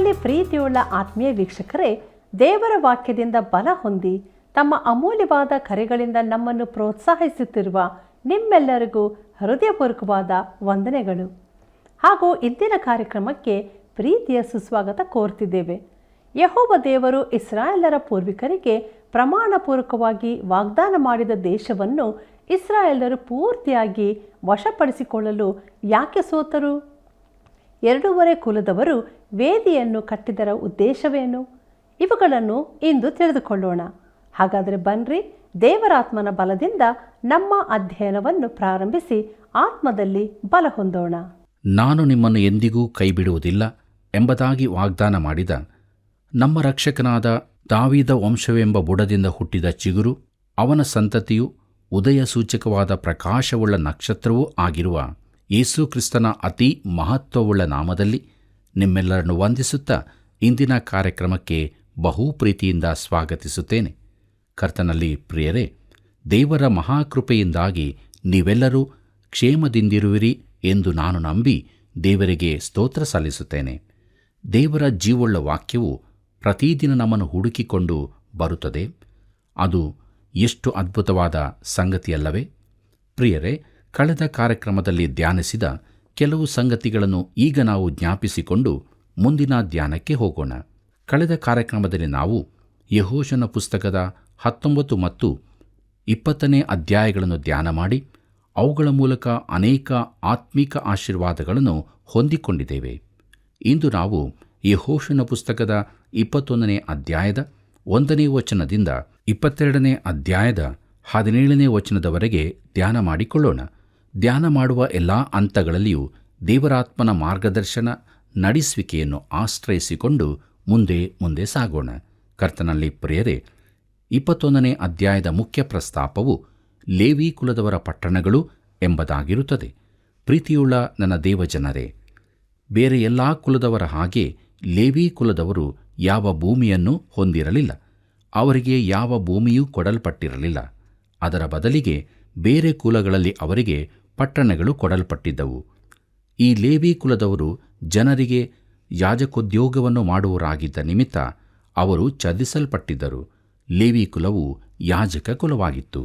ನನ್ನಲ್ಲಿ ಪ್ರೀತಿಯುಳ್ಳ ಆತ್ಮೀಯ ವೀಕ್ಷಕರೇ, ದೇವರ ವಾಕ್ಯದಿಂದ ಬಲ ಹೊಂದಿ ತಮ್ಮ ಅಮೂಲ್ಯವಾದ ಕರೆಗಳಿಂದ ನಮ್ಮನ್ನು ಪ್ರೋತ್ಸಾಹಿಸುತ್ತಿರುವ ನಿಮ್ಮೆಲ್ಲರಿಗೂ ಹೃದಯಪೂರ್ವಕವಾದ ವಂದನೆಗಳು ಹಾಗೂ ಇಂದಿನ ಕಾರ್ಯಕ್ರಮಕ್ಕೆ ಪ್ರೀತಿಯ ಸುಸ್ವಾಗತ ಕೋರ್ತಿದ್ದೇವೆ. ಯೆಹೋವ ದೇವರು ಇಸ್ರಾಯೇಲರ ಪೂರ್ವಿಕರಿಗೆ ಪ್ರಮಾಣಪೂರ್ವಕವಾಗಿ ವಾಗ್ದಾನ ಮಾಡಿದ ದೇಶವನ್ನು ಇಸ್ರಾಯೇಲರು ಪೂರ್ತಿಯಾಗಿ ವಶಪಡಿಸಿಕೊಳ್ಳಲು ಯಾಕೆ ಸೋತರು? 2.5 ಕುಲದವರು ವೇದಿಯನ್ನು ಕಟ್ಟಿದರ ಉದ್ದೇಶವೇನು? ಇವುಗಳನ್ನು ಇಂದು ತಿಳಿದುಕೊಳ್ಳೋಣ. ಹಾಗಾದರೆ ಬನ್ರಿ, ದೇವರಾತ್ಮನ ಬಲದಿಂದ ನಮ್ಮ ಅಧ್ಯಯನವನ್ನು ಪ್ರಾರಂಭಿಸಿ ಆತ್ಮದಲ್ಲಿ ಬಲ ಹೊಂದೋಣ. ನಾನು ನಿಮ್ಮನ್ನು ಎಂದಿಗೂ ಕೈಬಿಡುವುದಿಲ್ಲ ಎಂಬುದಾಗಿ ವಾಗ್ದಾನ ಮಾಡಿದ ನಮ್ಮ ರಕ್ಷಕನಾದ ದಾವೀದ ವಂಶವೆಂಬ ಬುಡದಿಂದ ಹುಟ್ಟಿದ ಚಿಗುರು, ಅವನ ಸಂತತಿಯು ಉದಯ ಸೂಚಕವಾದ ಪ್ರಕಾಶವುಳ್ಳ ನಕ್ಷತ್ರವೂ ಆಗಿರುವ ಯೇಸು ಕ್ರಿಸ್ತನ ಅತಿ ಮಹತ್ವವುಳ್ಳ ನಾಮದಲ್ಲಿ ನಿಮ್ಮೆಲ್ಲರನ್ನು ವಂದಿಸುತ್ತಾ ಇಂದಿನ ಕಾರ್ಯಕ್ರಮಕ್ಕೆ ಬಹು ಪ್ರೀತಿಯಿಂದ ಸ್ವಾಗತಿಸುತ್ತೇನೆ. ಕರ್ತನಲ್ಲಿ ಪ್ರಿಯರೇ, ದೇವರ ಮಹಾಕೃಪೆಯಿಂದಾಗಿ ನೀವೆಲ್ಲರೂ ಕ್ಷೇಮದಿಂದಿರುವಿರಿ ಎಂದು ನಾನು ನಂಬಿ ದೇವರಿಗೆ ಸ್ತೋತ್ರ ಸಲ್ಲಿಸುತ್ತೇನೆ. ದೇವರ ಜೀವವುಳ್ಳ ವಾಕ್ಯವು ಪ್ರತಿದಿನ ನಮ್ಮನ್ನು ಹುಡುಕಿಕೊಂಡು ಬರುತ್ತದೆ. ಅದು ಎಷ್ಟು ಅದ್ಭುತವಾದ ಸಂಗತಿಯಲ್ಲವೇ? ಪ್ರಿಯರೇ, ಕಳೆದ ಕಾರ್ಯಕ್ರಮದಲ್ಲಿ ಧ್ಯಾನಿಸಿದ ಕೆಲವು ಸಂಗತಿಗಳನ್ನು ಈಗ ನಾವು ಜ್ಞಾಪಿಸಿಕೊಂಡು ಮುಂದಿನ ಧ್ಯಾನಕ್ಕೆ ಹೋಗೋಣ. ಕಳೆದ ಕಾರ್ಯಕ್ರಮದಲ್ಲಿ ನಾವು ಯೆಹೋಶುವನ ಪುಸ್ತಕದ 19 ಮತ್ತು 20ನೇ ಅಧ್ಯಾಯಗಳನ್ನು ಧ್ಯಾನ ಮಾಡಿ ಅವುಗಳ ಮೂಲಕ ಅನೇಕ ಆತ್ಮಿಕ ಆಶೀರ್ವಾದಗಳನ್ನು ಹೊಂದಿಕೊಂಡಿದ್ದೇವೆ. ಇಂದು ನಾವು ಯೆಹೋಶುವನ ಪುಸ್ತಕದ 21ನೇ ಅಧ್ಯಾಯದ 1ನೇ ವಚನದಿಂದ 22ನೇ ಅಧ್ಯಾಯದ 17ನೇ ವಚನದವರೆಗೆ ಧ್ಯಾನ ಮಾಡಿಕೊಳ್ಳೋಣ. ಧ್ಯಾನ ಮಾಡುವ ಎಲ್ಲ ಹಂತಗಳಲ್ಲಿಯೂ ದೇವರಾತ್ಮನ ಮಾರ್ಗದರ್ಶನ ನಡೆಸುವಿಕೆಯನ್ನು ಆಶ್ರಯಿಸಿಕೊಂಡು ಮುಂದೆ ಸಾಗೋಣ. ಕರ್ತನಲ್ಲಿ ಪ್ರಿಯರೇ, 21ನೇ ಅಧ್ಯಾಯದ ಮುಖ್ಯ ಪ್ರಸ್ತಾಪವು ಲೇವಿ ಕುಲದವರ ಪಟ್ಟಣಗಳು ಎಂಬುದಾಗಿರುತ್ತದೆ. ಪ್ರೀತಿಯುಳ್ಳ ನನ್ನ ದೇವಜನರೇ, ಬೇರೆ ಎಲ್ಲ ಕುಲದವರ ಹಾಗೆ ಲೇವಿ ಕುಲದವರು ಯಾವ ಭೂಮಿಯನ್ನು ಹೊಂದಿರಲಿಲ್ಲ. ಅವರಿಗೆ ಯಾವ ಭೂಮಿಯೂ ಕೊಡಲ್ಪಟ್ಟಿರಲಿಲ್ಲ. ಅದರ ಬದಲಿಗೆ ಬೇರೆ ಕುಲಗಳಲ್ಲಿ ಅವರಿಗೆ ಪಟ್ಟಣಗಳು ಕೊಡಲ್ಪಟ್ಟಿದ್ದವು. ಈ ಲೇವಿ ಕುಲದವರು ಜನರಿಗೆ ಯಾಜಕೋದ್ಯೋಗವನ್ನು ಮಾಡುವವರಾಗಿದ್ದ ನಿಮಿತ್ತ ಅವರು ಚದಿಸಲ್ಪಟ್ಟಿದ್ದರು. ಲೇವಿ ಕುಲವು ಯಾಜಕ ಕುಲವಾಗಿತ್ತು.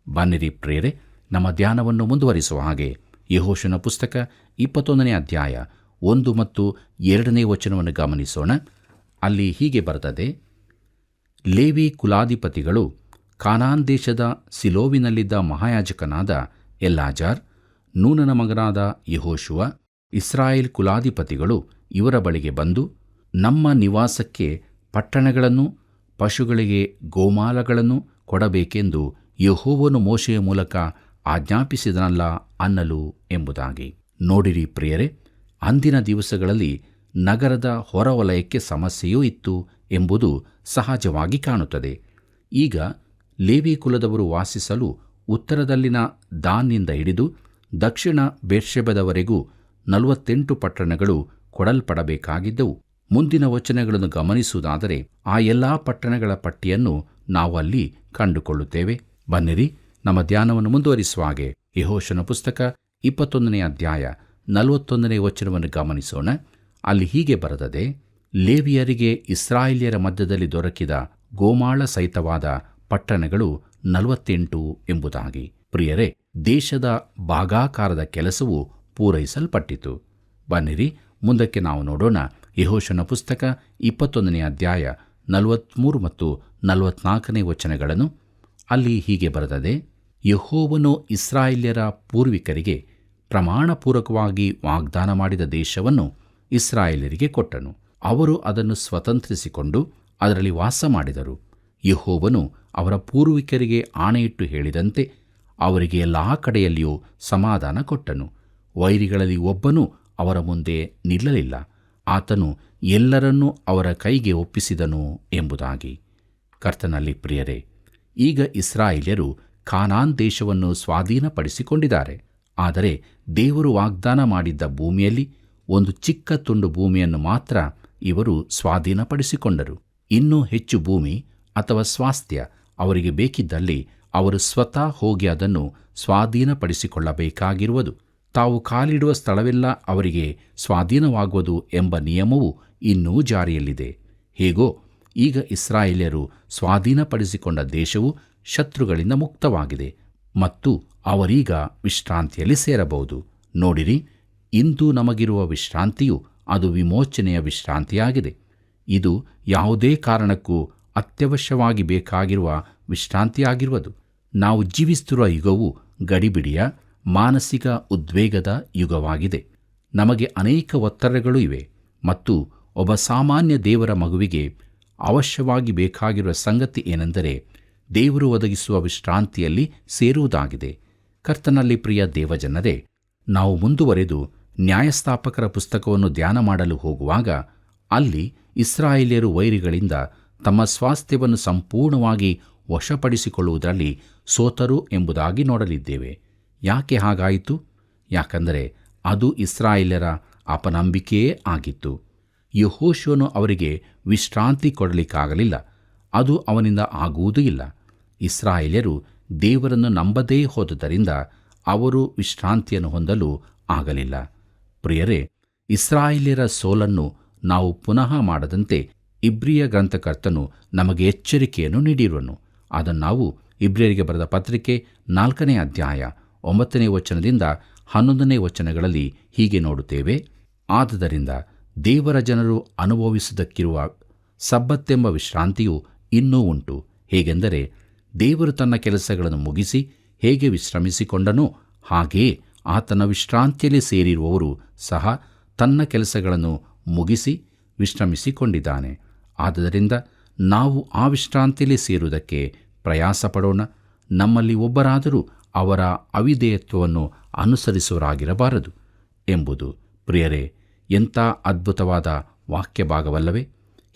ಬನ್ನಿರಿ ಪ್ರಿಯರೇ, ನಮ್ಮ ಧ್ಯಾನವನ್ನು ಮುಂದುವರಿಸುವ ಹಾಗೆ ಯೆಹೋಶುವನ ಪುಸ್ತಕ 21ನೇ ಅಧ್ಯಾಯ 1 ಮತ್ತು 2ನೇ ವಚನವನ್ನು ಗಮನಿಸೋಣ. ಅಲ್ಲಿ ಹೀಗೆ ಬರೆದದೆ: ಲೇವಿ ಕುಲಾಧಿಪತಿಗಳು ಕಾನಾನ್ ದೇಶದ ಸಿಲೋವಿನಲ್ಲಿದ್ದ ಮಹಾಯಾಜಕನಾದ ಎಲ್ಲಾಜಾರ್, ನೂನನ ಮಗನಾದ ಯೆಹೋಶುವ, ಇಸ್ರಾಯೇಲ್ ಕುಲಾಧಿಪತಿಗಳು ಇವರ ಬಳಿಗೆ ಬಂದು, ನಮ್ಮ ನಿವಾಸಕ್ಕೆ ಪಟ್ಟಣಗಳನ್ನು, ಪಶುಗಳಿಗೆ ಗೋಮಾಳಗಳನ್ನು ಕೊಡಬೇಕೆಂದು ಯೆಹೋವನು ಮೋಶೆಯ ಮೂಲಕ ಆಜ್ಞಾಪಿಸಿದನಲ್ಲ ಅನ್ನಲು ಎಂಬುದಾಗಿ. ನೋಡಿರಿ ಪ್ರಿಯರೇ, ಅಂದಿನ ದಿವಸಗಳಲ್ಲಿ ನಗರದ ಹೊರವಲಯಕ್ಕೆ ಸಮಸ್ಯೆಯೂ ಇತ್ತು ಎಂಬುದು ಸಹಜವಾಗಿ ಕಾಣುತ್ತದೆ. ಈಗ ಲೇವಿ ಕುಲದವರು ವಾಸಿಸಲು ಉತ್ತರದಲ್ಲಿನ ದಾನ್ನಿಂದ ಹಿಡಿದು ದಕ್ಷಿಣ ಬೇರ್ಷೆಬದವರೆಗೂ 48 ಪಟ್ಟಣಗಳು ಕೊಡಲ್ಪಡಬೇಕಾಗಿದ್ದವು. ಮುಂದಿನ ವಚನಗಳನ್ನು ಗಮನಿಸುವುದಾದರೆ ಆ ಎಲ್ಲ ಪಟ್ಟಣಗಳ ಪಟ್ಟಿಯನ್ನು ನಾವು ಅಲ್ಲಿ ಕಂಡುಕೊಳ್ಳುತ್ತೇವೆ. ಬನ್ನಿರಿ, ನಮ್ಮ ಧ್ಯಾನವನ್ನು ಮುಂದುವರಿಸುವ ಹಾಗೆ ಯೆಹೋಶುವನ ಪುಸ್ತಕ 21ನೇ ಅಧ್ಯಾಯ 41ನೇ ವಚನವನ್ನು ಗಮನಿಸೋಣ. ಅಲ್ಲಿ ಹೀಗೆ ಬರೆದದೆ: ಲೇವಿಯರಿಗೆ ಇಸ್ರಾಯೇಲ್ಯರ ಮಧ್ಯದಲ್ಲಿ ದೊರಕಿದ ಗೋಮಾಳ ಸಹಿತವಾದ ಪಟ್ಟಣಗಳು 48 ಎಂಬುದಾಗಿ. ಪ್ರಿಯರೇ, ದೇಶದ ಭಾಗಾಕಾರದ ಕೆಲಸವು ಪೂರೈಸಲ್ಪಟ್ಟಿತು. ಬನ್ನಿರಿ, ಮುಂದಕ್ಕೆ ನಾವು ನೋಡೋಣ. ಯೆಹೋಶುವನ ಪುಸ್ತಕ 21ನೇ ಅಧ್ಯಾಯ 43 ಮತ್ತು 44ನೇ ವಚನಗಳನ್ನು. ಅಲ್ಲಿ ಹೀಗೆ ಬರೆದದೆ: ಯೆಹೋವನು ಇಸ್ರಾಯೇಲ್ಯರ ಪೂರ್ವಿಕರಿಗೆ ಪ್ರಮಾಣಪೂರ್ವಕವಾಗಿ ವಾಗ್ದಾನ ಮಾಡಿದ ದೇಶವನ್ನು ಇಸ್ರಾಯೇಲರಿಗೆ ಕೊಟ್ಟನು. ಅವರು ಅದನ್ನು ಸ್ವತಂತ್ರಿಸಿಕೊಂಡು ಅದರಲ್ಲಿ ವಾಸ ಮಾಡಿದರು. ಯೆಹೋವನು ಅವರ ಪೂರ್ವಿಕರಿಗೆ ಆಣೆಯಿಟ್ಟು ಹೇಳಿದಂತೆ ಅವರಿಗೆ ಎಲ್ಲ ಕಡೆಯಲ್ಲಿಯೂ ಸಮಾಧಾನ ಕೊಟ್ಟನು. ವೈರಿಗಳಲ್ಲಿ ಒಬ್ಬನೂ ಅವರ ಮುಂದೆ ನಿಲ್ಲಲಿಲ್ಲ. ಆತನು ಎಲ್ಲರನ್ನೂ ಅವರ ಕೈಗೆ ಒಪ್ಪಿಸಿದನು ಎಂಬುದಾಗಿ. ಕರ್ತನಲ್ಲಿ ಪ್ರಿಯರೇ, ಈಗ ಇಸ್ರಾಯೇಲ್ಯರು ಕಾನಾನ್ ದೇಶವನ್ನು ಸ್ವಾಧೀನಪಡಿಸಿಕೊಂಡಿದ್ದಾರೆ. ಆದರೆ ದೇವರು ವಾಗ್ದಾನ ಮಾಡಿದ್ದ ಭೂಮಿಯಲ್ಲಿ ಒಂದು ಚಿಕ್ಕ ತುಂಡು ಭೂಮಿಯನ್ನು ಮಾತ್ರ ಇವರು ಸ್ವಾಧೀನಪಡಿಸಿಕೊಂಡರು. ಇನ್ನೂ ಹೆಚ್ಚು ಭೂಮಿ ಅಥವಾ ಸ್ವಾಸ್ಥ್ಯ ಅವರಿಗೆ ಬೇಕಿದ್ದಲ್ಲಿ ಅವರು ಸ್ವತಃ ಹೋಗಿ ಅದನ್ನು ಸ್ವಾಧೀನಪಡಿಸಿಕೊಳ್ಳಬೇಕಾಗಿರುವುದು. ತಾವು ಕಾಲಿಡುವ ಸ್ಥಳವೆಲ್ಲ ಅವರಿಗೆ ಸ್ವಾಧೀನವಾಗುವುದು ಎಂಬ ನಿಯಮವು ಇನ್ನೂ ಜಾರಿಯಲ್ಲಿದೆ. ಹೇಗೋ ಈಗ ಇಸ್ರಾಯೇಲ್ಯರು ಸ್ವಾಧೀನಪಡಿಸಿಕೊಂಡ ದೇಶವು ಶತ್ರುಗಳಿಂದ ಮುಕ್ತವಾಗಿದೆ ಮತ್ತು ಅವರೀಗ ವಿಶ್ರಾಂತಿಯಲ್ಲಿ ಸೇರಬಹುದು. ನೋಡಿರಿ, ಇಂದು ನಮಗಿರುವ ವಿಶ್ರಾಂತಿಯು ಅದು ವಿಮೋಚನೆಯ ವಿಶ್ರಾಂತಿಯಾಗಿದೆ. ಇದು ಯಾವುದೇ ಕಾರಣಕ್ಕೂ ಅತ್ಯವಶ್ಯವಾಗಿ ಬೇಕಾಗಿರುವ ವಿಶ್ರಾಂತಿಯಾಗಿರುವುದು. ನಾವು ಜೀವಿಸುತ್ತಿರುವ ಯುಗವು ಗಡಿಬಿಡಿಯ ಮಾನಸಿಕ ಉದ್ವೇಗದ ಯುಗವಾಗಿದೆ. ನಮಗೆ ಅನೇಕ ಒತ್ತಡಗಳು ಇವೆ ಮತ್ತು ಒಬ್ಬ ಸಾಮಾನ್ಯ ದೇವರ ಮಗುವಿಗೆ ಅವಶ್ಯವಾಗಿ ಬೇಕಾಗಿರುವ ಸಂಗತಿ ಏನೆಂದರೆ ದೇವರು ಒದಗಿಸುವ ವಿಶ್ರಾಂತಿಯಲ್ಲಿ ಸೇರುವುದಾಗಿದೆ. ಕರ್ತನಲ್ಲಿ ಪ್ರಿಯ ದೇವಜನರೇ, ನಾವು ಮುಂದುವರೆದು ನ್ಯಾಯಸ್ಥಾಪಕರ ಪುಸ್ತಕವನ್ನು ಧ್ಯಾನ ಮಾಡಲು ಹೋಗುವಾಗ ಅಲ್ಲಿ ಇಸ್ರಾಯೇಲ್ಯರು ವೈರಿಗಳಿಂದ ತಮ್ಮ ಸ್ವಾಸ್ಥ್ಯವನ್ನು ಸಂಪೂರ್ಣವಾಗಿ ವಶಪಡಿಸಿಕೊಳ್ಳುವುದರಲ್ಲಿ ಸೋತರು ಎಂಬುದಾಗಿ ನೋಡಲಿದ್ದೇವೆ. ಯಾಕೆ ಹಾಗಾಯಿತು? ಯಾಕಂದರೆ ಅದು ಇಸ್ರಾಯೇಲ್ಯರ ಅಪನಂಬಿಕೆಯೇ ಆಗಿತ್ತು. ಯೆಹೋಶುವನು ಅವರಿಗೆ ವಿಶ್ರಾಂತಿ ಕೊಡಲಿಕ್ಕಾಗಲಿಲ್ಲ. ಅದು ಅವನಿಂದ ಆಗುವುದೂ ಇಲ್ಲ. ಇಸ್ರಾಯೇಲ್ಯರು ದೇವರನ್ನು ನಂಬದೇ ಹೋದುದರಿಂದ ಅವರು ವಿಶ್ರಾಂತಿಯನ್ನು ಹೊಂದಲು ಆಗಲಿಲ್ಲ. ಪ್ರಿಯರೇ, ಇಸ್ರಾಯೇಲ್ಯರ ಸೋಲನ್ನು ನಾವು ಪುನಃ ಮಾಡದಂತೆ ಇಬ್ರಿಯ ಗ್ರಂಥಕರ್ತನು ನಮಗೆ ಎಚ್ಚರಿಕೆಯನ್ನು ನೀಡಿರುವನು. ಅದನ್ನು ನಾವು ಇಬ್ರಿಯರಿಗೆ ಬರೆದ ಪತ್ರಿಕೆ 4ನೇ ಅಧ್ಯಾಯ 9ನೇ ವಚನದಿಂದ 11ನೇ ವಚನಗಳಲ್ಲಿ ಹೀಗೆ ನೋಡುತ್ತೇವೆ. ಆದುದರಿಂದ ದೇವರ ಜನರು ಅನುಭವಿಸುವುದಕ್ಕಿರುವ ಸಬ್ಬತ್ತೆಂಬ ವಿಶ್ರಾಂತಿಯು ಇನ್ನೂ ಉಂಟು. ಹೇಗೆಂದರೆ ದೇವರು ತನ್ನ ಕೆಲಸಗಳನ್ನು ಮುಗಿಸಿ ಹೇಗೆ ವಿಶ್ರಮಿಸಿಕೊಂಡನೋ ಹಾಗೆಯೇ ಆತನ ವಿಶ್ರಾಂತಿಯಲ್ಲಿ ಸೇರಿರುವವರು ಸಹ ತನ್ನ ಕೆಲಸಗಳನ್ನು ಮುಗಿಸಿ ವಿಶ್ರಮಿಸಿಕೊಂಡಿದ್ದಾನೆ. ಆದುದರಿಂದ ನಾವು ಆ ವಿಶ್ರಾಂತಿಯಲ್ಲಿ ಸೇರುವುದಕ್ಕೆ ಪ್ರಯಾಸಪಡೋಣ. ನಮ್ಮಲ್ಲಿ ಒಬ್ಬರಾದರೂ ಅವರ ಅವಿಧೇಯತ್ವವನ್ನು ಅನುಸರಿಸುವರಾಗಿರಬಾರದು ಎಂಬುದು. ಪ್ರಿಯರೇ, ಎಂಥ ಅದ್ಭುತವಾದ ವಾಕ್ಯ ಭಾಗವಲ್ಲವೇ?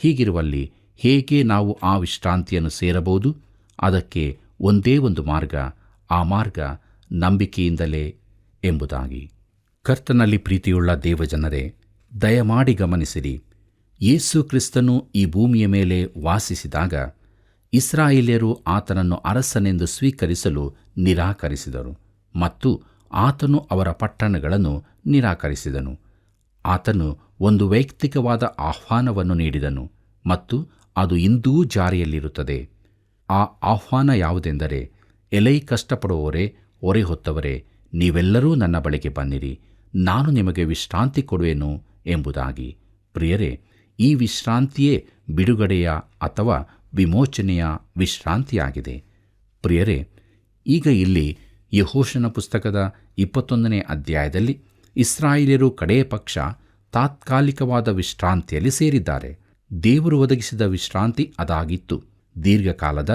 ಹೀಗಿರುವಲ್ಲಿ ಹೇಗೆ ನಾವು ಆ ವಿಶ್ರಾಂತಿಯನ್ನು ಸೇರಬಹುದು? ಅದಕ್ಕೆ ಒಂದೇ ಒಂದು ಮಾರ್ಗ, ಆ ಮಾರ್ಗ ನಂಬಿಕೆಯಿಂದಲೇ ಎಂಬುದಾಗಿ. ಕರ್ತನಲ್ಲಿ ಪ್ರೀತಿಯುಳ್ಳ ದೇವಜನರೇ, ದಯಮಾಡಿ ಗಮನಿಸಿರಿ. ಯೇಸು ಕ್ರಿಸ್ತನು ಈ ಭೂಮಿಯ ಮೇಲೆ ವಾಸಿಸಿದಾಗ ಇಸ್ರಾಯೇಲ್ಯರು ಆತನನ್ನು ಅರಸನೆಂದು ಸ್ವೀಕರಿಸಲು ನಿರಾಕರಿಸಿದರು ಮತ್ತು ಆತನು ಅವರ ಪಟ್ಟಣಗಳನ್ನು ನಿರಾಕರಿಸಿದನು. ಆತನು ಒಂದು ವೈಯಕ್ತಿಕವಾದ ಆಹ್ವಾನವನ್ನು ನೀಡಿದನು ಮತ್ತು ಅದು ಇಂದೂ ಜಾರಿಯಲ್ಲಿರುತ್ತದೆ. ಆ ಆಹ್ವಾನ ಯಾವುದೆಂದರೆ, ಎಲೈ ಕಷ್ಟಪಡುವವರೇ, ಹೊರೆ ಹೊತ್ತವರೇ, ನೀವೆಲ್ಲರೂ ನನ್ನ ಬಳಿಗೆ ಬನ್ನಿರಿ, ನಾನು ನಿಮಗೆ ವಿಶ್ರಾಂತಿ ಕೊಡುವೆನು ಎಂಬುದಾಗಿ. ಪ್ರಿಯರೇ, ಈ ವಿಶ್ರಾಂತಿಯೇ ಬಿಡುಗಡೆಯ ಅಥವಾ ವಿಮೋಚನೆಯ ವಿಶ್ರಾಂತಿಯಾಗಿದೆ. ಪ್ರಿಯರೇ, ಈಗ ಇಲ್ಲಿ ಯೆಹೋಶುವನ ಪುಸ್ತಕದ 21ನೇ ಅಧ್ಯಾಯದಲ್ಲಿ ಇಸ್ರಾಯೇಲ್ಯರು ಕಡೆಯ ಪಕ್ಷ ತಾತ್ಕಾಲಿಕವಾದ ವಿಶ್ರಾಂತಿಯಲ್ಲಿ ಸೇರಿದ್ದಾರೆ. ದೇವರು ಒದಗಿಸಿದ ವಿಶ್ರಾಂತಿ ಅದಾಗಿತ್ತು. ದೀರ್ಘಕಾಲದ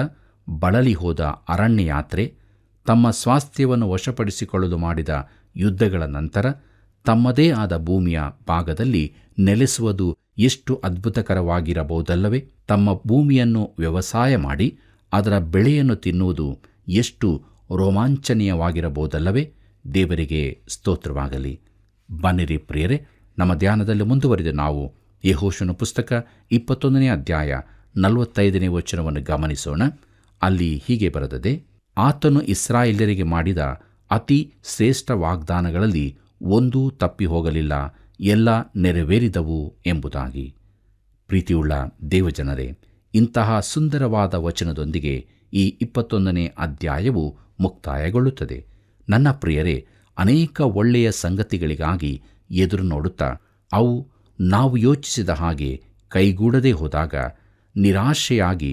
ಬಳಲಿ ಹೋದ ಅರಣ್ಯ ಯಾತ್ರೆ, ತಮ್ಮ ಸ್ವಾಸ್ಥ್ಯವನ್ನು ವಶಪಡಿಸಿಕೊಳ್ಳಲು ಮಾಡಿದ ಯುದ್ಧಗಳ ನಂತರ ತಮ್ಮದೇ ಆದ ಭೂಮಿಯ ಭಾಗದಲ್ಲಿ ನೆಲೆಸುವುದು ಎಷ್ಟು ಅದ್ಭುತಕರವಾಗಿರಬಹುದಲ್ಲವೇ? ತಮ್ಮ ಭೂಮಿಯನ್ನು ವ್ಯವಸಾಯ ಮಾಡಿ ಅದರ ಬೆಳೆಯನ್ನು ತಿನ್ನುವುದು ಎಷ್ಟು ರೋಮಾಂಚನೀಯವಾಗಿರಬಹುದಲ್ಲವೇ? ದೇವರಿಗೆ ಸ್ತೋತ್ರವಾಗಲಿ. ಬನ್ನಿರಿ ಪ್ರಿಯರೇ, ನಮ್ಮ ಧ್ಯಾನದಲ್ಲಿ ಮುಂದುವರಿದ ನಾವು ಯೆಹೋಶುವನ ಪುಸ್ತಕ 21ನೇ ಅಧ್ಯಾಯ 45ನೇ ವಚನವನ್ನು ಗಮನಿಸೋಣ. ಅಲ್ಲಿ ಹೀಗೆ ಬರೆದದೆ, ಆತನು ಇಸ್ರಾಯೇಲ್ಯರಿಗೆ ಮಾಡಿದ ಅತಿ ಶ್ರೇಷ್ಠ ವಾಗ್ದಾನಗಳಲ್ಲಿ ಒಂದೂ ತಪ್ಪಿ ಹೋಗಲಿಲ್ಲ, ಎಲ್ಲ ನೆರವೇರಿದವು ಎಂಬುದಾಗಿ. ಪ್ರೀತಿಯುಳ್ಳ ದೇವಜನರೇ, ಇಂತಹ ಸುಂದರವಾದ ವಚನದೊಂದಿಗೆ ಈ 21ನೇ ಅಧ್ಯಾಯವು ಮುಕ್ತಾಯಗೊಳ್ಳುತ್ತದೆ. ನನ್ನ ಪ್ರಿಯರೇ, ಅನೇಕ ಒಳ್ಳೆಯ ಸಂಗತಿಗಳಿಗಾಗಿ ಎದುರು ನೋಡುತ್ತಾ ಅವು ನಾವು ಯೋಚಿಸಿದ ಹಾಗೆ ಕೈಗೂಡದೆ ಹೋದಾಗ ನಿರಾಶೆಯಾಗಿ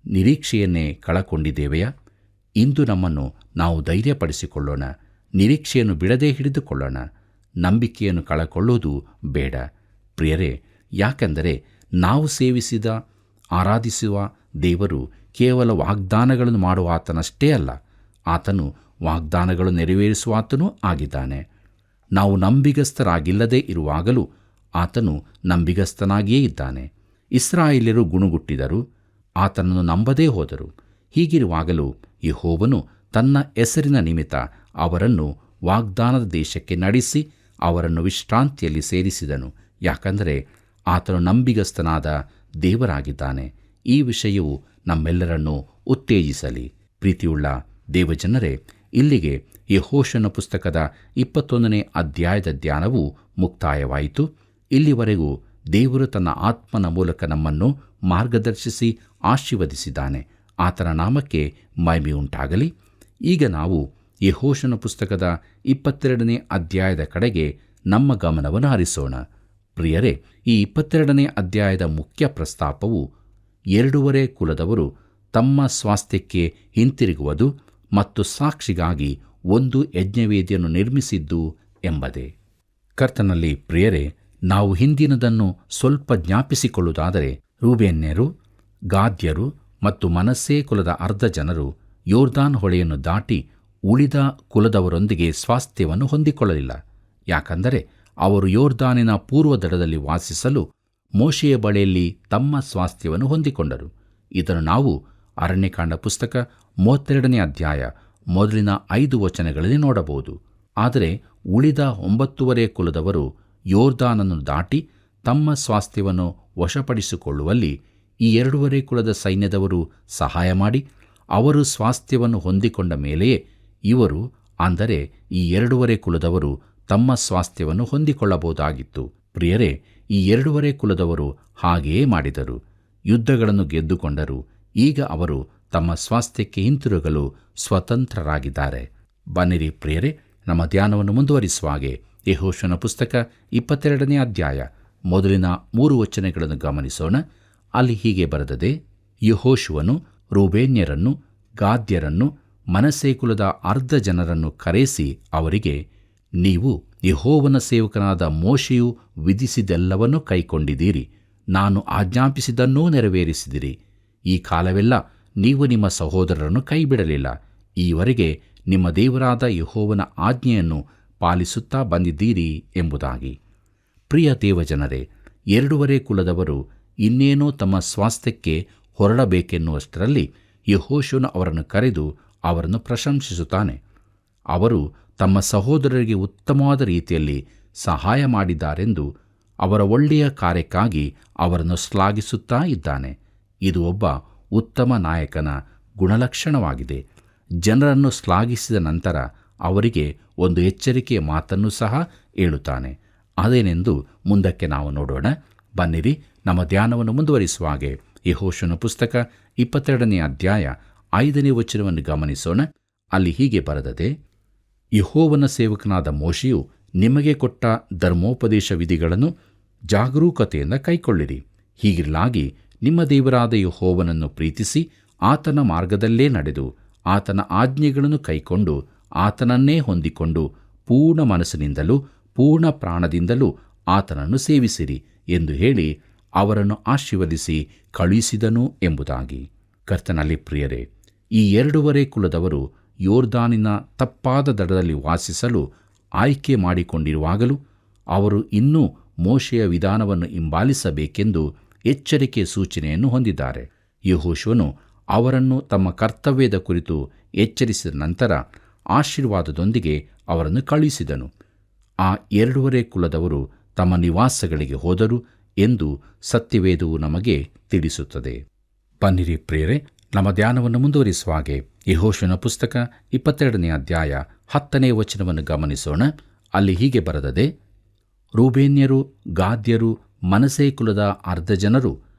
ನಿರೀಕ್ಷೆಯನ್ನೇ ಕಳಕೊಂಡಿದ್ದೇವೆಯಾ? ಇಂದು ನಮ್ಮನ್ನು ನಾವು ಧೈರ್ಯಪಡಿಸಿಕೊಳ್ಳೋಣ. ನಿರೀಕ್ಷೆಯನ್ನು ಬಿಡದೆ ಹಿಡಿದುಕೊಳ್ಳೋಣ. ನಂಬಿಕೆಯನ್ನು ಕಳಕೊಳ್ಳುವುದು ಬೇಡ ಪ್ರಿಯರೇ. ಯಾಕೆಂದರೆ ನಾವು ಸೇವಿಸಿದ ಆರಾಧಿಸುವ ದೇವರು ಕೇವಲ ವಾಗ್ದಾನಗಳನ್ನು ಮಾಡುವ ಆತನಷ್ಟೇ ಅಲ್ಲ, ಆತನು ವಾಗ್ದಾನಗಳು ನೆರವೇರಿಸುವ ಆತನೂ ಆಗಿದ್ದಾನೆ. ನಾವು ನಂಬಿಗಸ್ತರಾಗಿಲ್ಲದೆ ಇರುವಾಗಲೂ ಆತನು ನಂಬಿಗಸ್ತನಾಗಿಯೇ ಇದ್ದಾನೆ. ಇಸ್ರಾಯೇಲ್ಯರು ಗುಣಗುಟ್ಟಿದರು, ಆತನನ್ನು ನಂಬದೇ ಹೋದರು. ಹೀಗಿರುವಾಗಲೂ ಯೆಹೋವನು ತನ್ನ ಹೆಸರಿನ ನಿಮಿತ್ತ ಅವರನ್ನು ವಾಗ್ದಾನದ ದೇಶಕ್ಕೆ ನಡೆಸಿ ಅವರನ್ನು ವಿಶ್ರಾಂತಿಯಲ್ಲಿ ಸೇರಿಸಿದನು. ಯಾಕಂದರೆ ಆತನು ನಂಬಿಗಸ್ತನಾದ ದೇವರಾಗಿದ್ದಾನೆ. ಈ ವಿಷಯವು ನಮ್ಮೆಲ್ಲರನ್ನೂ ಉತ್ತೇಜಿಸಲಿ. ಪ್ರೀತಿಯುಳ್ಳ ದೇವಜನರೇ, ಇಲ್ಲಿಗೆ ಯೆಹೋಶುವನ ಪುಸ್ತಕದ 21ನೇ ಅಧ್ಯಾಯದ ಧ್ಯಾನವು ಮುಕ್ತಾಯವಾಯಿತು. ಇಲ್ಲಿವರೆಗೂ ದೇವರು ತನ್ನ ಆತ್ಮನ ಮೂಲಕ ನಮ್ಮನ್ನು ಮಾರ್ಗದರ್ಶಿಸಿ ಆಶೀರ್ವದಿಸಿದ್ದಾನೆ. ಆತನ ನಾಮಕ್ಕೆ ಮಹಿಮೆಯುಂಟಾಗಲಿ. ಈಗ ನಾವು ಯೆಹೋಶುವನ ಪುಸ್ತಕದ 22ನೇ ಅಧ್ಯಾಯದ ಕಡೆಗೆ ನಮ್ಮ ಗಮನವನ್ನು ಹರಿಸೋಣ. ಪ್ರಿಯರೇ, ಈ 22ನೇ ಅಧ್ಯಾಯದ ಮುಖ್ಯ ಪ್ರಸ್ತಾಪವು 2 ಕುಲದವರು ತಮ್ಮ ಸ್ವಾಸ್ಥ್ಯಕ್ಕೆ ಹಿಂತಿರುಗುವುದು ಮತ್ತು ಸಾಕ್ಷಿಗಾಗಿ ಒಂದು ಯಜ್ಞವೇದಿಯನ್ನು ನಿರ್ಮಿಸಿದ್ದು ಎಂಬುದೇ. ಕರ್ತನಲ್ಲಿ ಪ್ರಿಯರೇ, ನಾವು ಹಿಂದಿನದನ್ನು ಸ್ವಲ್ಪ ಜ್ಞಾಪಿಸಿಕೊಳ್ಳುವುದಾದರೆ, ರೂಬೇನ್ಯರು, ಗಾದ್ಯರು ಮತ್ತು ಮನಸ್ಸೆ ಕುಲದ ಅರ್ಧ ಜನರು ಯೋರ್ದಾನ್ ಹೊಳೆಯನ್ನು ದಾಟಿ ಉಳಿದ ಕುಲದವರೊಂದಿಗೆ ಸ್ವಾಸ್ಥ್ಯವನ್ನು ಹೊಂದಿಕೊಳ್ಳಲಿಲ್ಲ. ಯಾಕಂದರೆ ಅವರು ಯೋರ್ದಾನಿನ ಪೂರ್ವ ದಡದಲ್ಲಿ ವಾಸಿಸಲು ಮೋಶೆಯ ಬಳಿಯಲ್ಲಿ ತಮ್ಮ ಸ್ವಾಸ್ಥ್ಯವನ್ನು ಹೊಂದಿಕೊಂಡರು. ಇದನ್ನು ನಾವು ಅರಣ್ಯಕಾಂಡ ಪುಸ್ತಕ 32ನೇ ಅಧ್ಯಾಯ ಮೊದಲಿನ 5 ವಚನಗಳಲ್ಲಿ ನೋಡಬಹುದು. ಆದರೆ ಉಳಿದ 9 ಕುಲದವರು ಯೋರ್ದಾನನ್ನು ದಾಟಿ ತಮ್ಮ ಸ್ವಾಸ್ಥ್ಯವನ್ನು ವಶಪಡಿಸಿಕೊಳ್ಳುವಲ್ಲಿ ಈ 2 ಕುಲದ ಸೈನ್ಯದವರು ಸಹಾಯ ಮಾಡಿ ಅವರು ಸ್ವಾಸ್ಥ್ಯವನ್ನು ಹೊಂದಿಕೊಂಡ ಮೇಲೆಯೇ ಇವರು, ಅಂದರೆ ಈ 2 ಕುಲದವರು ತಮ್ಮ ಸ್ವಾಸ್ಥ್ಯವನ್ನು ಹೊಂದಿಕೊಳ್ಳಬಹುದಾಗಿತ್ತು. ಪ್ರಿಯರೇ, ಈ 2 ಕುಲದವರು ಹಾಗೆಯೇ ಮಾಡಿದರು. ಯುದ್ಧಗಳನ್ನು ಗೆದ್ದುಕೊಂಡರು. ಈಗ ಅವರು ತಮ್ಮ ಸ್ವಾಸ್ಥ್ಯಕ್ಕೆ ಹಿಂತಿರುಗಲು ಸ್ವತಂತ್ರರಾಗಿದ್ದಾರೆ. ಬನ್ನಿರಿ ಪ್ರಿಯರೇ, ನಮ್ಮ ಧ್ಯಾನವನ್ನು ಮುಂದುವರಿಸುವ ಹಾಗೆ ಯೆಹೋಶುವನ ಪುಸ್ತಕ 22ನೇ ಅಧ್ಯಾಯ ಮೊದಲಿನ 3 ವಚನಗಳನ್ನು ಗಮನಿಸೋಣ. ಅಲ್ಲಿ ಹೀಗೆ ಬರೆದದೆ: ಯೆಹೋಶುವನು ರೂಬೇನ್ಯರನ್ನು, ಗಾದ್ಯರನ್ನು, ಮನಸ್ಸೆ ಕುಲದ ಅರ್ಧ ಜನರನ್ನು ಕರೆಸಿ ಅವರಿಗೆ, ನೀವು ಯೆಹೋವನ ಸೇವಕನಾದ ಮೋಶೆಯು ವಿಧಿಸಿದೆಲ್ಲವನ್ನೂ ಕೈಕೊಂಡಿದ್ದೀರಿ. ನಾನು ಆಜ್ಞಾಪಿಸಿದ್ದನ್ನೂ ನೆರವೇರಿಸಿದಿರಿ. ಈ ಕಾಲವೆಲ್ಲ ನೀವು ನಿಮ್ಮ ಸಹೋದರರನ್ನು ಕೈಬಿಡಲಿಲ್ಲ. ಈವರೆಗೆ ನಿಮ್ಮ ದೇವರಾದ ಯೆಹೋವನ ಆಜ್ಞೆಯನ್ನು ಪಾಲಿಸುತ್ತಾ ಬಂದಿದ್ದೀರಿ ಎಂಬುದಾಗಿ. ಪ್ರಿಯ ದೇವಜನರೇ, 2 ಕುಲದವರು ಇನ್ನೇನೋ ತಮ್ಮ ಸ್ವಾಸ್ಥ್ಯಕ್ಕೆ ಹೊರಡಬೇಕೆನ್ನುವಷ್ಟರಲ್ಲಿ ಯೆಹೋಶುವನು ಅವರನ್ನು ಕರೆದು ಅವರನ್ನು ಪ್ರಶಂಸಿಸುತ್ತಾನೆ. ಅವರು ತಮ್ಮ ಸಹೋದರರಿಗೆ ಉತ್ತಮವಾದ ರೀತಿಯಲ್ಲಿ ಸಹಾಯ ಮಾಡಿದ್ದಾರೆಂದು ಅವರ ಒಳ್ಳೆಯ ಕಾರ್ಯಕ್ಕಾಗಿ ಅವರನ್ನು ಶ್ಲಾಘಿಸುತ್ತಾ ಇದ್ದಾನೆ. ಇದು ಒಬ್ಬ ಉತ್ತಮ ನಾಯಕನ ಗುಣಲಕ್ಷಣವಾಗಿದೆ. ಜನರನ್ನು ಶ್ಲಾಘಿಸಿದ ನಂತರ ಅವರಿಗೆ ಒಂದು ಎಚ್ಚರಿಕೆಯ ಮಾತನ್ನು ಸಹ ಹೇಳುತ್ತಾನೆ. ಅದೇನೆಂದು ಮುಂದಕ್ಕೆ ನಾವು ನೋಡೋಣ. ಬನ್ನಿರಿ, ನಮ್ಮ ಧ್ಯಾನವನ್ನು ಮುಂದುವರಿಸುವ ಹಾಗೆ ಯೆಹೋಶುವನ ಪುಸ್ತಕ 22ನೇ ಅಧ್ಯಾಯ 5ನೇ ವಚನವನ್ನು ಗಮನಿಸೋಣ. ಅಲ್ಲಿ ಹೀಗೆ ಬರೆದದೆ: ಯೆಹೋವನ ಸೇವಕನಾದ ಮೋಶೆಯು ನಿಮಗೆ ಕೊಟ್ಟ ಧರ್ಮೋಪದೇಶ ವಿಧಿಗಳನ್ನು ಜಾಗರೂಕತೆಯಿಂದ ಕೈಕೊಳ್ಳಿರಿ. ಹೀಗಿರಲಾಗಿ ನಿಮ್ಮ ದೇವರಾದ ಯೆಹೋವನನ್ನು ಪ್ರೀತಿಸಿ ಆತನ ಮಾರ್ಗದಲ್ಲೇ ನಡೆದು ಆತನ ಆಜ್ಞೆಗಳನ್ನು ಕೈಕೊಂಡು ಆತನನ್ನೇ ಹೊಂದಿಕೊಂಡು ಪೂರ್ಣ ಮನಸ್ಸಿನಿಂದಲೂ ಪೂರ್ಣ ಪ್ರಾಣದಿಂದಲೂ ಆತನನ್ನು ಸೇವಿಸಿರಿ ಎಂದು ಹೇಳಿ ಅವರನ್ನು ಆಶೀರ್ವದಿಸಿ ಕಳುಹಿಸಿದನು ಎಂಬುದಾಗಿ. ಕರ್ತನಲ್ಲಿ ಪ್ರಿಯರೇ, ಈ 2 ಕುಲದವರು ಯೋರ್ದಾನಿನ ತಪ್ಪಾದ ದಡದಲ್ಲಿ ವಾಸಿಸಲು ಆಯ್ಕೆ ಮಾಡಿಕೊಂಡಿರುವಾಗಲೂ ಅವರು ಇನ್ನೂ ಮೋಶೆಯ ವಿಧಾನವನ್ನು ಹಿಂಬಾಲಿಸಬೇಕೆಂದು ಎಚ್ಚರಿಕೆಯ ಸೂಚನೆಯನ್ನು ಹೊಂದಿದ್ದಾರೆ. ಯೆಹೋಶುವನು ಅವರನ್ನು ತಮ್ಮ ಕರ್ತವ್ಯದ ಕುರಿತು ಎಚ್ಚರಿಸಿದ ನಂತರ ಆಶೀರ್ವಾದದೊಂದಿಗೆ ಅವರನ್ನು ಕಳುಹಿಸಿದನು. ಆ 2 ಕುಲದವರು ತಮ್ಮ ನಿವಾಸಗಳಿಗೆ ಹೋದರು ಎಂದು ಸತ್ಯವೇದವು ನಮಗೆ ತಿಳಿಸುತ್ತದೆ. ಬನ್ನಿರಿ ಪ್ರಿಯರೇ, ನಮ್ಮ ಧ್ಯಾನವನ್ನು ಮುಂದುವರಿಸುವ ಹಾಗೆ ಯೆಹೋಶುವನ ಪುಸ್ತಕ 22ನೇ ಅಧ್ಯಾಯ 10ನೇ ವಚನವನ್ನು ಗಮನಿಸೋಣ. ಅಲ್ಲಿ ಹೀಗೆ ಬರೆದದೆ: ರೂಬೇನ್ಯರು, ಗಾದ್ಯರು, ಮನಸ್ಸೆ ಕುಲದ ಅರ್ಧ ಜನರು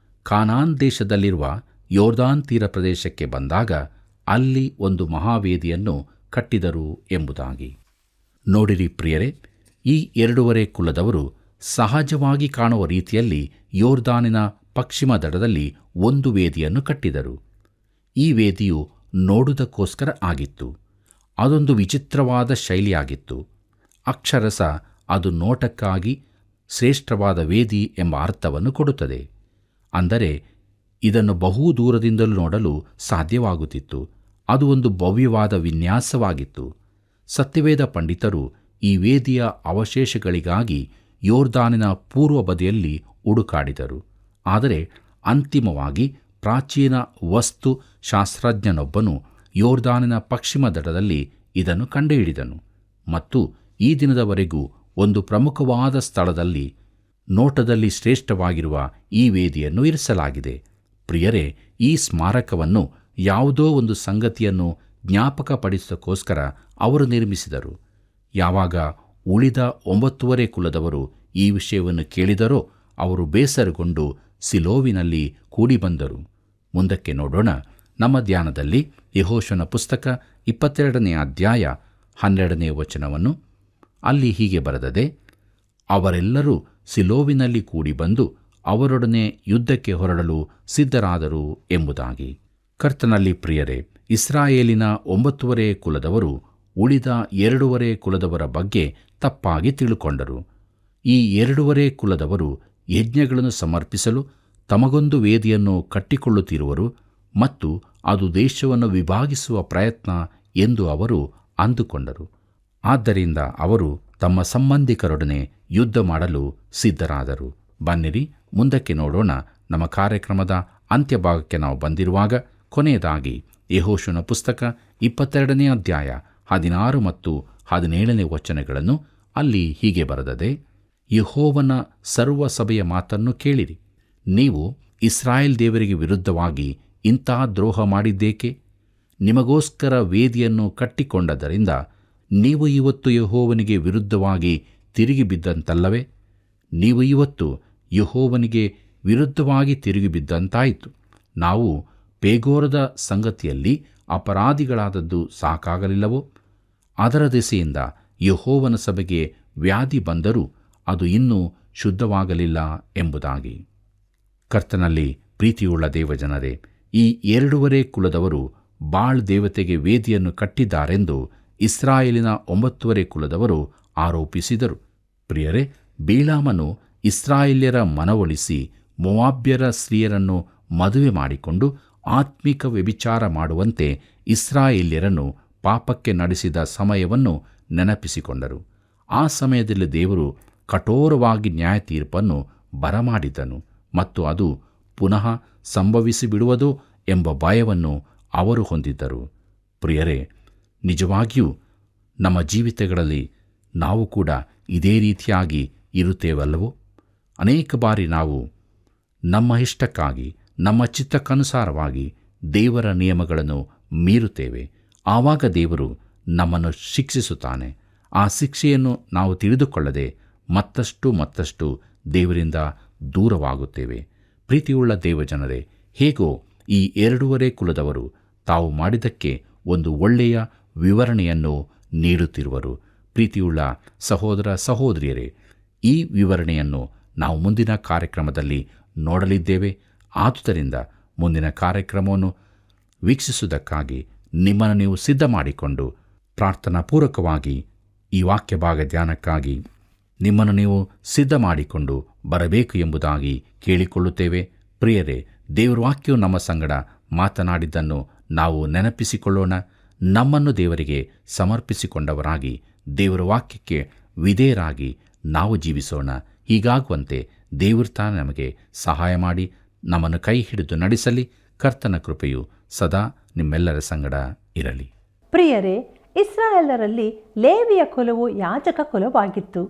ಕಾನಾನ್ ದೇಶದಲ್ಲಿರುವ ಯೋರ್ದಾನ್ ತೀರ ಪ್ರದೇಶಕ್ಕೆ ಬಂದಾಗ ಅಲ್ಲಿ ಒಂದು ಮಹಾವೇದಿಯನ್ನು ಕಟ್ಟಿದರು ಎಂಬುದಾಗಿ. ನೋಡಿರಿ ಪ್ರಿಯರೇ, ಈ 2 ಕುಲದವರು ಸಹಜವಾಗಿ ಕಾಣುವ ರೀತಿಯಲ್ಲಿ ಯೋರ್ದಾನಿನ ಪಶ್ಚಿಮ ದಡದಲ್ಲಿ ಒಂದು ವೇದಿಯನ್ನು ಕಟ್ಟಿದರು. ಈ ವೇದಿಯು ನೋಡುವುದಕ್ಕೋಸ್ಕರ ಆಗಿತ್ತು. ಅದೊಂದು ವಿಚಿತ್ರವಾದ ಶೈಲಿಯಾಗಿತ್ತು. ಅಕ್ಷರಸ ಅದು ನೋಟಕ್ಕಾಗಿ ಶ್ರೇಷ್ಠವಾದ ವೇದಿ ಎಂಬ ಅರ್ಥವನ್ನು ಕೊಡುತ್ತದೆ. ಅಂದರೆ ಇದನ್ನು ಬಹು ದೂರದಿಂದಲೂ ನೋಡಲು ಸಾಧ್ಯವಾಗುತ್ತಿತ್ತು. ಅದು ಒಂದು ಭವ್ಯವಾದ ವಿನ್ಯಾಸವಾಗಿತ್ತು. ಸತ್ಯವೇದ ಪಂಡಿತರು ಈ ವೇದಿಯ ಅವಶೇಷಗಳಿಗಾಗಿ ಯೋರ್ದಾನಿನ ಪೂರ್ವ ಬದಿಯಲ್ಲಿ ಹುಡುಕಾಡಿದರು. ಆದರೆ ಅಂತಿಮವಾಗಿ ಪ್ರಾಚೀನ ವಸ್ತು ಶಾಸ್ತ್ರಜ್ಞನೊಬ್ಬನು ಯೋರ್ದಾನಿನ ಪಶ್ಚಿಮ ದಡದಲ್ಲಿ ಇದನ್ನು ಕಂಡುಹಿಡಿದನು ಮತ್ತು ಈ ದಿನದವರೆಗೂ ಒಂದು ಪ್ರಮುಖವಾದ ಸ್ಥಳದಲ್ಲಿ ನೋಟದಲ್ಲಿ ಶ್ರೇಷ್ಠವಾಗಿರುವ ಈ ವೇದಿಯನ್ನು ಇರಿಸಲಾಗಿದೆ. ಪ್ರಿಯರೇ, ಈ ಸ್ಮಾರಕವನ್ನು ಯಾವುದೋ ಒಂದು ಸಂಗತಿಯನ್ನು ಜ್ಞಾಪಕಪಡಿಸೋಕ್ಕೋಸ್ಕರ ಅವರು ನಿರ್ಮಿಸಿದರು. ಯಾವಾಗ ಉಳಿದ 9 ಕುಲದವರು ಈ ವಿಷಯವನ್ನು ಕೇಳಿದರೋ ಅವರು ಬೇಸರಗೊಂಡು ಸಿಲೋವಿನಲ್ಲಿ ಕೂಡಿಬಂದರು. ಮುಂದಕ್ಕೆ ನೋಡೋಣ. ನಮ್ಮ ಧ್ಯಾನದಲ್ಲಿ ಯೆಹೋಶುವನ ಪುಸ್ತಕ 22ನೇ ಅಧ್ಯಾಯ 12ನೇ ವಚನವನ್ನು. ಅಲ್ಲಿ ಹೀಗೆ ಬರೆದದೆ, ಅವರೆಲ್ಲರೂ ಸಿಲೋವಿನಲ್ಲಿ ಕೂಡಿಬಂದು ಅವರೊಡನೆ ಯುದ್ಧಕ್ಕೆ ಹೊರಡಲು ಸಿದ್ಧರಾದರು ಎಂಬುದಾಗಿ. ಕರ್ತನಲ್ಲಿ ಪ್ರಿಯರೇ, ಇಸ್ರಾಯೇಲಿನ 9 ಕುಲದವರು ಉಳಿದ 2 ಕುಲದವರ ಬಗ್ಗೆ ತಪ್ಪಾಗಿ ತಿಳುಕೊಂಡರು. ಈ 2 ಕುಲದವರು ಯಜ್ಞಗಳನ್ನು ಸಮರ್ಪಿಸಲು ತಮಗೊಂದು ವೇದಿಯನ್ನು ಕಟ್ಟಿಕೊಳ್ಳುತ್ತಿರುವರು ಮತ್ತು ಅದು ದೇಶವನ್ನು ವಿಭಾಗಿಸುವ ಪ್ರಯತ್ನ ಎಂದು ಅವರು ಅಂದುಕೊಂಡರು. ಆದ್ದರಿಂದ ಅವರು ತಮ್ಮ ಸಂಬಂಧಿಕರೊಡನೆ ಯುದ್ಧ ಮಾಡಲು ಸಿದ್ಧರಾದರು. ಬನ್ನಿರಿ ಮುಂದಕ್ಕೆ ನೋಡೋಣ. ನಮ್ಮ ಕಾರ್ಯಕ್ರಮದ ಅಂತ್ಯಭಾಗಕ್ಕೆ ನಾವು ಬಂದಿರುವಾಗ ಕೊನೆಯದಾಗಿ ಯೆಹೋಶುವನ ಪುಸ್ತಕ 22ನೇ ಅಧ್ಯಾಯ 16 ಮತ್ತು 17ನೇ ವಚನಗಳನ್ನು. ಅಲ್ಲಿ ಹೀಗೆ ಬರೆದದೆ, ಯೆಹೋವನ ಸರ್ವ ಸಭೆಯ ಮಾತನ್ನು ಕೇಳಿರಿ. ನೀವು ಇಸ್ರಾಯೇಲ್ ದೇವರಿಗೆ ವಿರುದ್ಧವಾಗಿ ಇಂತಹ ದ್ರೋಹ ಮಾಡಿದ್ದೇಕೆ? ನಿಮಗೋಸ್ಕರ ವೇದಿಯನ್ನು ಕಟ್ಟಿಕೊಂಡದರಿಂದ ನೀವು ಇವತ್ತು ಯೆಹೋವನಿಗೆ ವಿರುದ್ಧವಾಗಿ ತಿರುಗಿ ಬಿದ್ದಂತಲ್ಲವೇ? ನೀವು ಇವತ್ತು ಯೆಹೋವನಿಗೆ ವಿರುದ್ಧವಾಗಿ ತಿರುಗಿ ಬಿದ್ದಂತಾಯಿತು. ನಾವು ಪೇಗೋರದ ಸಂಗತಿಯಲ್ಲಿ ಅಪರಾಧಿಗಳಾದದ್ದು ಸಾಕಾಗಲಿಲ್ಲವೋ? ಅದರ ದೆಸೆಯಿಂದ ಯೆಹೋವನ ಸಭೆಗೆ ವ್ಯಾಧಿ ಬಂದರೂ ಅದು ಇನ್ನೂ ಶುದ್ಧವಾಗಲಿಲ್ಲ ಎಂಬುದಾಗಿ. ಕರ್ತನಲ್ಲಿ ಪ್ರೀತಿಯುಳ್ಳ ದೇವಜನರೇ, ಈ 2 ಕುಲದವರು ಬಾಳ್ ದೇವತೆಗೆ ವೇದಿಯನ್ನು ಕಟ್ಟಿದ್ದಾರೆಂದು ಇಸ್ರಾಯೇಲಿನ 9 ಕುಲದವರು ಆರೋಪಿಸಿದರು. ಪ್ರಿಯರೇ, ಬೀಳಾಮನು ಇಸ್ರಾಯೇಲ್ಯರ ಮನವೊಲಿಸಿ ಮೋವಾಬ್ಯರ ಸ್ತ್ರೀಯರನ್ನು ಮದುವೆ ಮಾಡಿಕೊಂಡು ಆತ್ಮಿಕ ವ್ಯಭಿಚಾರ ಮಾಡುವಂತೆ ಇಸ್ರಾಯೇಲ್ಯರನ್ನು ಪಾಪಕ್ಕೆ ನಡೆಸಿದ ಸಮಯವನ್ನು ನೆನಪಿಸಿಕೊಂಡರು. ಆ ಸಮಯದಲ್ಲಿ ದೇವರು ಕಠೋರವಾಗಿ ನ್ಯಾಯ ತೀರ್ಪನ್ನು ಬರಮಾಡಿದ್ದನು ಮತ್ತು ಅದು ಪುನಃ ಸಂಭವಿಸಿಬಿಡುವುದೋ ಎಂಬ ಭಯವನ್ನು ಅವರು ಹೊಂದಿದ್ದರು. ಪ್ರಿಯರೇ, ನಿಜವಾಗಿಯೂ ನಮ್ಮ ಜೀವಿತಗಳಲ್ಲಿ ನಾವು ಕೂಡ ಇದೇ ರೀತಿಯಾಗಿ ಇರುತ್ತೇವಲ್ಲವೋ? ಅನೇಕ ಬಾರಿ ನಾವು ನಮ್ಮ ಇಷ್ಟಕ್ಕಾಗಿ, ನಮ್ಮ ಚಿತ್ತಕ್ಕನುಸಾರವಾಗಿ ದೇವರ ನಿಯಮಗಳನ್ನು ಮೀರುತ್ತೇವೆ. ಆವಾಗ ದೇವರು ನಮ್ಮನ್ನು ಶಿಕ್ಷಿಸುತ್ತಾನೆ. ಆ ಶಿಕ್ಷೆಯನ್ನು ನಾವು ತಿಳಿದುಕೊಳ್ಳದೆ ಮತ್ತಷ್ಟು ದೇವರಿಂದ ದೂರವಾಗುತ್ತೇವೆ. ಪ್ರೀತಿಯುಳ್ಳ ದೇವಜನರೇ, ಹೇಗೋ ಈ 2 ಕುಲದವರು ತಾವು ಮಾಡಿದ್ದಕ್ಕೆ ಒಂದು ಒಳ್ಳೆಯ ವಿವರಣೆಯನ್ನು ನೀಡುತ್ತಿರುವರು. ಪ್ರೀತಿಯುಳ್ಳ ಸಹೋದರ ಸಹೋದರಿಯರೇ, ಈ ವಿವರಣೆಯನ್ನು ನಾವು ಮುಂದಿನ ಕಾರ್ಯಕ್ರಮದಲ್ಲಿ ನೋಡಲಿದ್ದೇವೆ. ಆದುದರಿಂದ ಮುಂದಿನ ಕಾರ್ಯಕ್ರಮವನ್ನು ವೀಕ್ಷಿಸುವುದಕ್ಕಾಗಿ ನಿಮ್ಮನ್ನು ನೀವು ಸಿದ್ಧ ಮಾಡಿಕೊಂಡು ಪ್ರಾರ್ಥನಾಪೂರ್ವಕವಾಗಿ ಈ ವಾಕ್ಯ ಭಾಗ ಧ್ಯಾನಕ್ಕಾಗಿ ನಿಮ್ಮನ್ನು ನೀವು ಸಿದ್ಧ ಮಾಡಿಕೊಂಡು ಬರಬೇಕು ಎಂಬುದಾಗಿ ಕೇಳಿಕೊಳ್ಳುತ್ತೇವೆ. ಪ್ರಿಯರೇ, ದೇವರ ವಾಕ್ಯವು ನಮ್ಮ ಸಂಗಡ ಮಾತನಾಡಿದ್ದನ್ನು ನಾವು ನೆನಪಿಸಿಕೊಳ್ಳೋಣ. ನಮ್ಮನ್ನು ದೇವರಿಗೆ ಸಮರ್ಪಿಸಿಕೊಂಡವರಾಗಿ ದೇವರ ವಾಕ್ಯಕ್ಕೆ ವಿಧೇಯರಾಗಿ ನಾವು ಜೀವಿಸೋಣ. ಹೀಗಾಗುವಂತೆ ದೇವರು ತಾನೇ ನಮಗೆ ಸಹಾಯ ಮಾಡಿ ನಮ್ಮನ್ನು ಕೈ ಹಿಡಿದು ನಡೆಸಲಿ. ಕರ್ತನ ಕೃಪೆಯು ಸದಾ ನಿಮ್ಮೆಲ್ಲರ ಸಂಗಡ ಇರಲಿ. ಪ್ರಿಯರೇ, ಇಸ್ರಾಯೇಲರಲ್ಲಿ ಲೇವಿಯ ಕುಲವು ಯಾಜಕ ಕುಲವಾಗಿತ್ತು.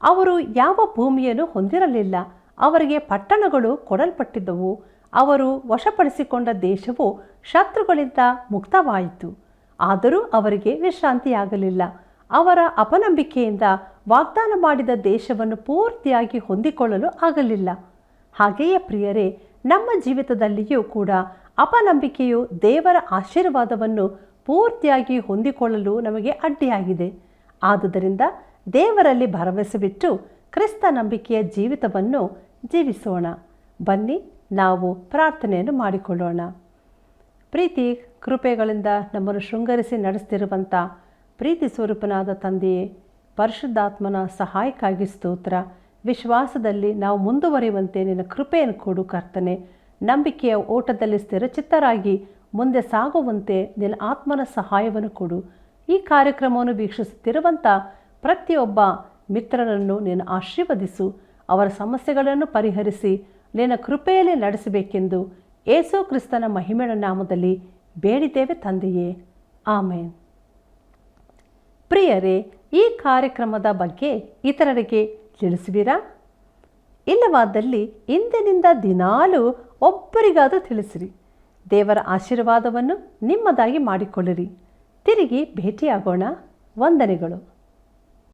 ಅವರು ಯಾವ ಭೂಮಿಯನ್ನು ಹೊಂದಿರಲಿಲ್ಲ. ಅವರಿಗೆ ಪಟ್ಟಣಗಳು ಕೊಡಲ್ಪಟ್ಟಿದ್ದವು. ಅವರು ವಶಪಡಿಸಿಕೊಂಡ ದೇಶವು ಶತ್ರುಗಳಿಂದ ಮುಕ್ತವಾಯಿತು. ಆದರೂ ಅವರಿಗೆ ವಿಶ್ರಾಂತಿಯಾಗಲಿಲ್ಲ. ಅವರ ಅಪನಂಬಿಕೆಯಿಂದ ವಾಗ್ದಾನ ಮಾಡಿದ ದೇಶವನ್ನು ಪೂರ್ತಿಯಾಗಿ ಹೊಂದಿಕೊಳ್ಳಲು ಆಗಲಿಲ್ಲ. ಹಾಗೆಯೇ ಪ್ರಿಯರೇ, ನಮ್ಮ ಜೀವಿತದಲ್ಲಿಯೂ ಕೂಡ ಅಪನಂಬಿಕೆಯು ದೇವರ ಆಶೀರ್ವಾದವನ್ನು ಪೂರ್ತಿಯಾಗಿ ಹೊಂದಿಕೊಳ್ಳಲು ನಮಗೆ ಅಡ್ಡಿಯಾಗಿದೆ. ಆದುದರಿಂದ ದೇವರಲ್ಲಿ ಭರವಸೆ ಬಿಟ್ಟು ಕ್ರಿಸ್ತ ನಂಬಿಕೆಯ ಜೀವಿತವನ್ನು ಜೀವಿಸೋಣ. ಬನ್ನಿ, ನಾವು ಪ್ರಾರ್ಥನೆಯನ್ನು ಮಾಡಿಕೊಳ್ಳೋಣ. ಪ್ರೀತಿ ಕೃಪೆಗಳಿಂದ ನಮ್ಮನ್ನು ಶೃಂಗರಿಸಿ ನಡೆಸ್ತಿರುವಂಥ ಪ್ರೀತಿ ಸ್ವರೂಪನಾದ ತಂದೆಯೇ, ಪರಿಶುದ್ಧಾತ್ಮನ ಸಹಾಯಕ್ಕಾಗಿ ಸ್ತೋತ್ರ. ವಿಶ್ವಾಸದಲ್ಲಿ ನಾವು ಮುಂದುವರಿಯುವಂತೆ ನಿನ್ನ ಕೃಪೆಯನ್ನು ಕೊಡು ಕರ್ತನೆ. ನಂಬಿಕೆಯ ಓಟದಲ್ಲಿ ಸ್ಥಿರಚಿತ್ತರಾಗಿ ಮುಂದೆ ಸಾಗುವಂತೆ ನಿನ್ನ ಆತ್ಮನ ಸಹಾಯವನ್ನು ಕೊಡು. ಈ ಕಾರ್ಯಕ್ರಮವನ್ನು ವೀಕ್ಷಿಸುತ್ತಿರುವಂಥ ಪ್ರತಿಯೊಬ್ಬ ಮಿತ್ರರನ್ನು ನೀನು ಆಶೀರ್ವದಿಸು. ಅವರ ಸಮಸ್ಯೆಗಳನ್ನು ಪರಿಹರಿಸಿ ನಿನ್ನ ಕೃಪೆಯಲ್ಲಿ ನಡೆಸಬೇಕೆಂದು ಯೇಸು ಕ್ರಿಸ್ತನ ಮಹಿಮೆಯ ನಾಮದಲ್ಲಿ ಬೇಡಿದ್ದೇವೆ ತಂದೆಯೇ, ಆಮೇನ್. ಪ್ರಿಯರೇ, ಈ ಕಾರ್ಯಕ್ರಮದ ಬಗ್ಗೆ ಇತರರಿಗೆ ತಿಳಿಸುವಿರಾ? ಇಲ್ಲವಾದಲ್ಲಿ ಇಂದಿನಿಂದ ದಿನಾಲೂ ಒಬ್ಬರಿಗಾದರೂ ತಿಳಿಸಿರಿ. ದೇವರ ಆಶೀರ್ವಾದವನ್ನು ನಿಮ್ಮದಾಗಿ ಮಾಡಿಕೊಳ್ಳಿರಿ. ತಿರುಗಿ ಭೇಟಿಯಾಗೋಣ. ವಂದನೆಗಳು.